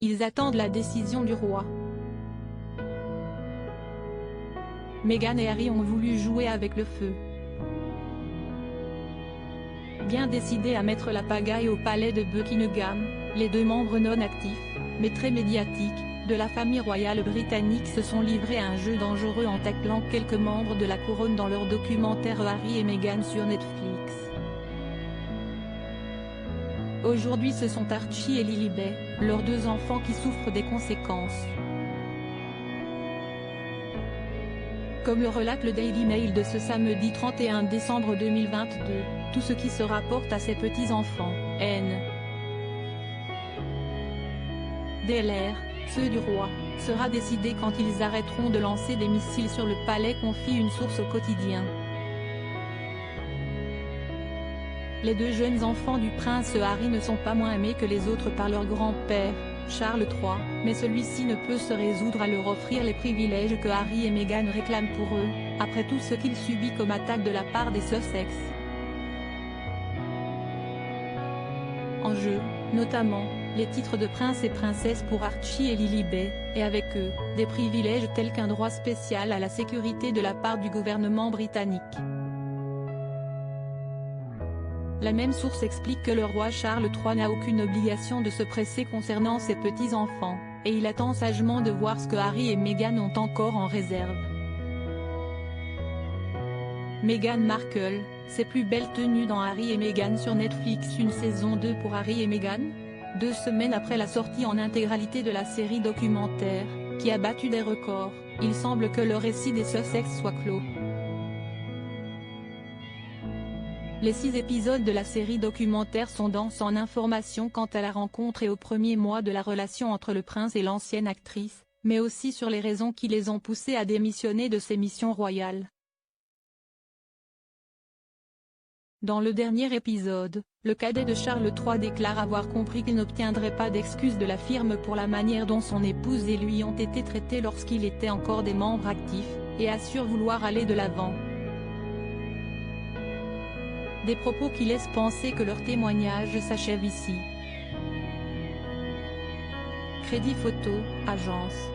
Ils attendent la décision du roi. Meghan et Harry ont voulu jouer avec le feu. Bien décidés à mettre la pagaille au palais de Buckingham, les deux membres non actifs, mais très médiatiques, de la famille royale britannique se sont livrés à un jeu dangereux en taclant quelques membres de la couronne dans leur documentaire Harry et Meghan sur Netflix. Aujourd'hui ce sont Archie et Lilibet, leurs deux enfants qui souffrent des conséquences. Comme le relate le Daily Mail de ce samedi 31 décembre 2022, tout ce qui se rapporte à ces petits-enfants, DLR, ceux du roi, sera décidé quand ils arrêteront de lancer des missiles sur le palais, confie une source au quotidien. Les deux jeunes enfants du prince Harry ne sont pas moins aimés que les autres par leur grand-père, Charles III, mais celui-ci ne peut se résoudre à leur offrir les privilèges que Harry et Meghan réclament pour eux, après tout ce qu'il subit comme attaque de la part des Sussex. En jeu, notamment, les titres de prince et princesse pour Archie et Lilibet, et avec eux, des privilèges tels qu'un droit spécial à la sécurité de la part du gouvernement britannique. La même source explique que le roi Charles III n'a aucune obligation de se presser concernant ses petits-enfants, et il attend sagement de voir ce que Harry et Meghan ont encore en réserve. Meghan Markle, ses plus belles tenues dans Harry et Meghan sur Netflix. Une saison 2 pour Harry et Meghan. 2 semaines après la sortie en intégralité de la série documentaire, qui a battu des records, il semble que le récit des Sussex soit clos. Les 6 épisodes de la série documentaire sont denses en informations quant à la rencontre et aux premiers mois de la relation entre le prince et l'ancienne actrice, mais aussi sur les raisons qui les ont poussés à démissionner de ces missions royales. Dans le dernier épisode, le cadet de Charles III déclare avoir compris qu'il n'obtiendrait pas d'excuses de la firme pour la manière dont son épouse et lui ont été traités lorsqu'il était encore des membres actifs, et assure vouloir aller de l'avant. Des propos qui laissent penser que leur témoignage s'achève ici. Crédit photo, agence.